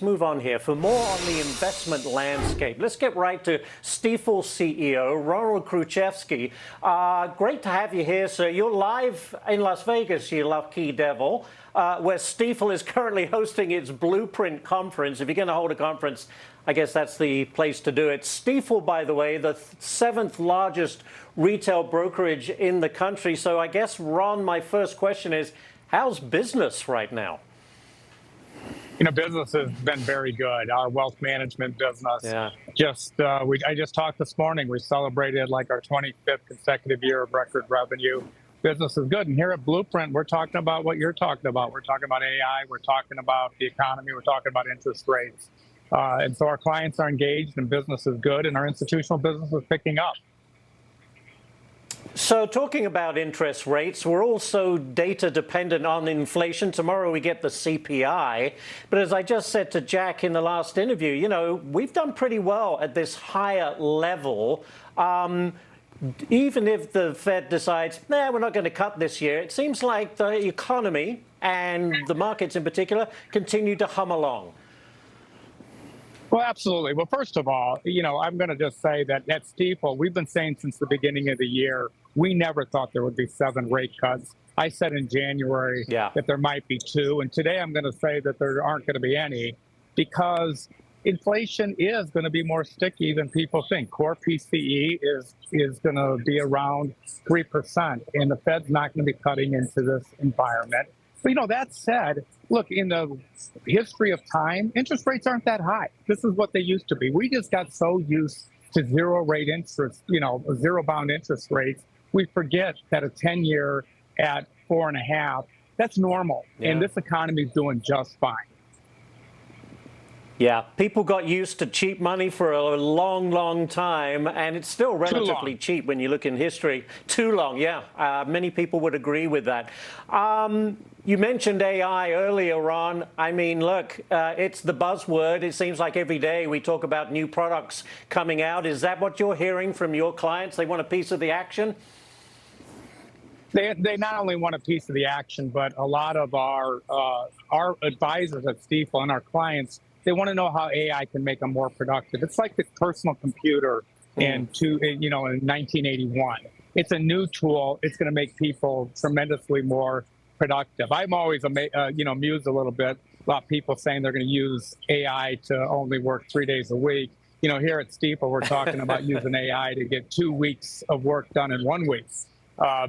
Move on here for more on the investment landscape. Let's get right to Stifel CEO Ron Kruszewski. Great to have you here, sir. You're live in Las Vegas, you lucky devil, where Stifel is currently hosting its Blueprint conference. If you're going to hold a conference, I guess that's the place to do it. Stifel, by the way, the seventh largest retail brokerage in the country. So I guess, Ron, my first question is, how's business right now? You know, business has been very good. Our wealth management business. Yeah. I just talked this morning. We celebrated like our 25th consecutive year of record revenue. Business is good. And here at Blueprint, we're talking about what you're talking about. We're talking about AI. We're talking about the economy. We're talking about interest rates. And so our clients are engaged and business is good and our institutional business is picking up. So talking about interest rates, we're also data dependent on inflation. Tomorrow we get the CPI. But as I just said to Jack in the last interview, you know, we've done pretty well at this higher level. Even if the Fed decides, nah, we're not going to cut this year, it seems like the economy and the markets in particular continue to hum along. Well, absolutely. Well, first of all, you know, I'm going to just say that at Stifel, we've been saying since the beginning of the year, we never thought there would be 7 rate cuts. I said in January that there might be 2. And today I'm going to say that there aren't going to be any because inflation is going to be more sticky than people think. Core PCE is going to be around 3%, and the Fed's not going to be cutting into this environment. But, you know, that said, look, in the history of time, interest rates aren't that high. This is what they used to be. We just got so used to zero rate interest, you know, zero bound interest rates. We forget that a 10-year at 4.5, that's normal. Yeah. And this economy is doing just fine. Yeah, people got used to cheap money for a long, long time, and it's still relatively cheap when you look in history. Too long, yeah. Many people would agree with that. You mentioned AI earlier, Ron. I mean, look, it's the buzzword. It seems like every day we talk about new products coming out. Is that what you're hearing from your clients? They want a piece of the action? They not only want a piece of the action, but a lot of our advisors at Stifel and our clients, they want to know how AI can make them more productive. It's like the personal computer in 1981. It's a new tool. It's going to make people tremendously more productive. I'm always amused a little bit about people saying they're going to use AI to only work 3 days a week. You know, here at Stifel, we're talking about using AI to get 2 weeks of work done in 1 week.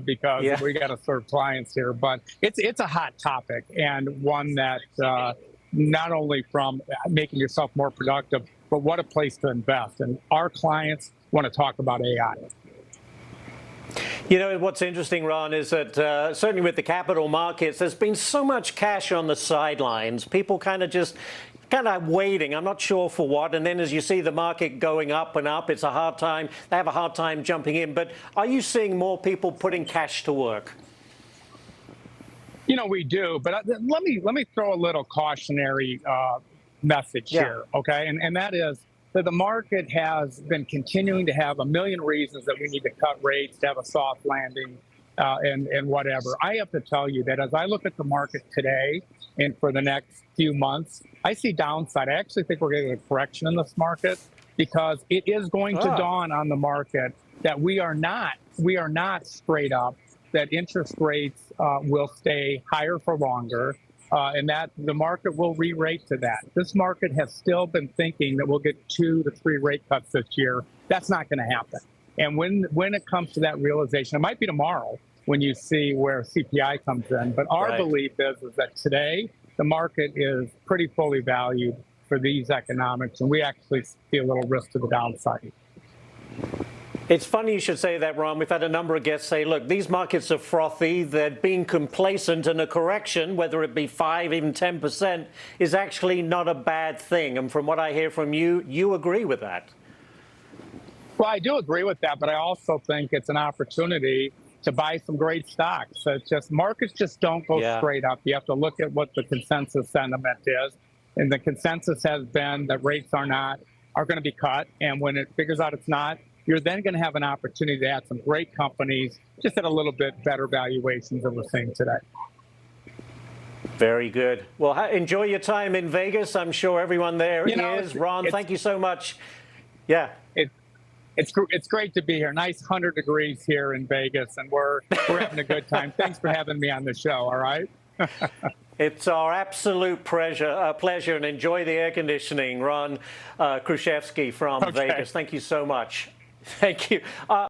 Because we got to serve clients here. But it's a hot topic and one that not only from making yourself more productive, but what a place to invest. And our clients want to talk about AI. You know, what's interesting, Ron, is that certainly with the capital markets, there's been so much cash on the sidelines. People kind of waiting. I'm not sure for what. And then as you see the market going up and up, it's a hard time. They have a hard time jumping in. But are you seeing more people putting cash to work? You know, we do. But let me throw a little cautionary message here, okay? And that is that the market has been continuing to have a million reasons that we need to cut rates, to have a soft landing, and whatever. I have to tell you that as I look at the market today and for the next few months, I see downside. I actually think we're getting a correction in this market because it is going to dawn on the market that we are not straight up, that interest rates will stay higher for longer, and that the market will re-rate to that. This market has still been thinking that we'll get 2 to 3 rate cuts this year. That's not going to happen. And when it comes to that realization, it might be tomorrow when you see where CPI comes in. But our belief is that today the market is pretty fully valued for these economics, and we actually see a little risk to the downside. It's funny you should say that, Ron. We've had a number of guests say, look, these markets are frothy. They're being complacent, and a correction, whether it be 5, even 10%, is actually not a bad thing. And from what I hear from you, you agree with that. Well, I do agree with that, but I also think it's an opportunity to buy some great stocks. So it's just markets just don't go straight up. You have to look at what the consensus sentiment is. And the consensus has been that rates are going to be cut. And when it figures out it's not, you're then going to have an opportunity to add some great companies just at a little bit better valuations than we're seeing today. Very good. Well, enjoy your time in Vegas. I'm sure everyone there is. Ron, thank you so much. Yeah. It's great to be here. Nice 100 degrees here in Vegas, and we're having a good time. Thanks for having me on the show. All right. It's our absolute pleasure, and enjoy the air conditioning. Ron Kruszewski from Vegas. Thank you so much. Thank you.